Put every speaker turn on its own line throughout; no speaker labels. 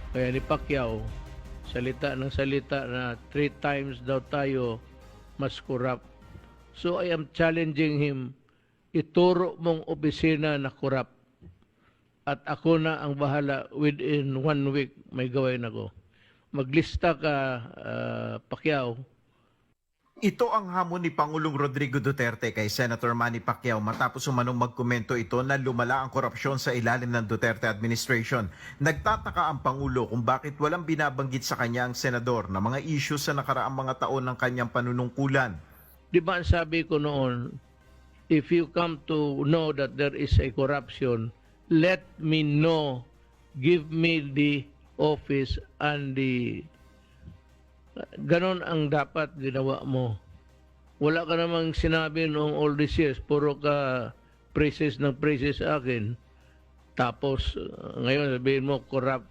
Kaya ni Pacquiao, salita ng salita na 3 times daw tayo mas corrupt. So I am challenging him, ituro mong opisina na corrupt. At ako na ang bahala, within 1 week may gawin ako. Maglista ka, Pacquiao.
Ito ang hamon ni Pangulong Rodrigo Duterte kay Senator Manny Pacquiao matapos umanong magkomento ito na lumala ang korupsyon sa ilalim ng Duterte administration. Nagtataka ang Pangulo kung bakit walang binabanggit sa kanya ang senador na mga issue sa nakaraang mga taon ng kanyang panunungkulan.
Di ba ang sabi ko noon, if you come to know that there is a corruption, let me know, give me the office and the... Ganon ang dapat ginawa mo. Wala ka namang sinabi noong all these years, puro ka praises ng praises sa akin. Tapos ngayon sabihin mo, corrupt.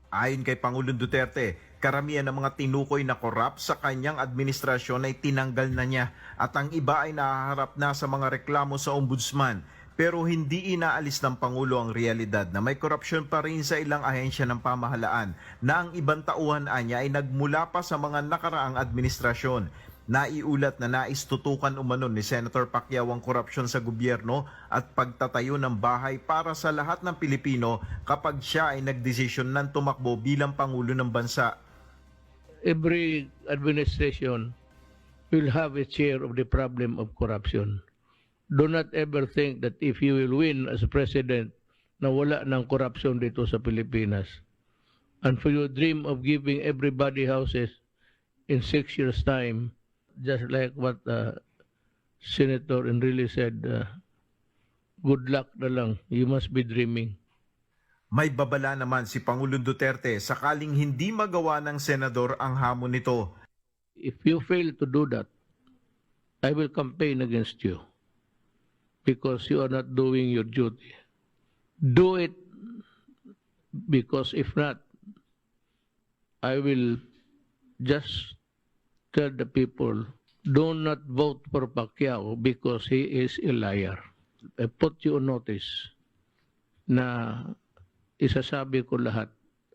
Ayon kay Pangulong Duterte, karamihan ng mga tinukoy na korap sa kanyang administrasyon ay tinanggal na niya at ang iba ay nahaharap na sa mga reklamo sa ombudsman. Pero hindi inaalis ng Pangulo ang realidad na may korupsyon pa rin sa ilang ahensya ng pamahalaan na ang ibang tauhan niya ay nagmula pa sa mga nakaraang administrasyon. Naiulat na nais tutukan umano ni Senator Pacquiao ang korupsyon sa gobyerno at pagtatayo ng bahay para sa lahat ng Pilipino kapag siya ay nagdesisyon ng tumakbo bilang Pangulo ng bansa.
Every administration will have a share of the problem of corruption. Do not ever think that if you will win as president na wala ng corruption dito sa Pilipinas. And for your dream of giving everybody houses in 6 years' time, just like what Senator Enrile said, good luck na lang. You must be dreaming.
May babala naman si Pangulong Duterte sakaling hindi magawa ng senador ang hamon nito.
If you fail to do that, I will campaign against you because you are not doing your duty. Do it, because if not, I will just tell the people, do not vote for Pacquiao because he is a liar. I put you on notice na isasabi ko lahat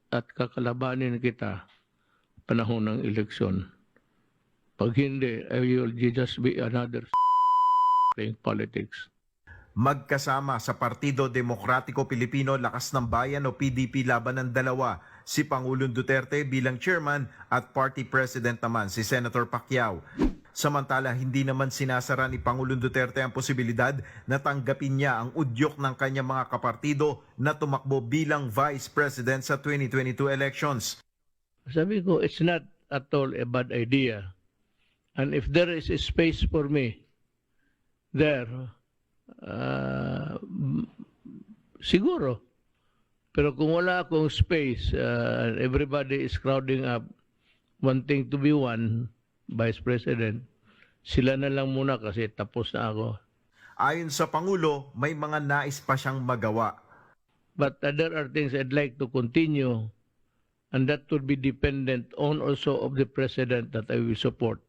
at kakalabanin kita panahon ng eleksyon. Pag hindi, I will just be another playing politics.
Magkasama sa Partido Demokratiko Pilipino Lakas ng Bayan o PDP laban ng dalawa, si Pangulong Duterte bilang chairman at party president naman si Senator Pacquiao. Samantala, hindi naman sinasara ni Pangulong Duterte ang posibilidad na tanggapin niya ang udyok ng kanyang mga kapartido na tumakbo bilang vice president sa 2022 elections.
Sabi ko, it's not at all a bad idea. And if there is a space for me there, siguro. Pero kung wala akong space, everybody is crowding up, wanting to be one vice president, sila na lang muna kasi tapos na ako.
Ayon sa Pangulo, may mga nais pa siyang magawa.
But there are things I'd like to continue, and that would be dependent on also of the president that I will support.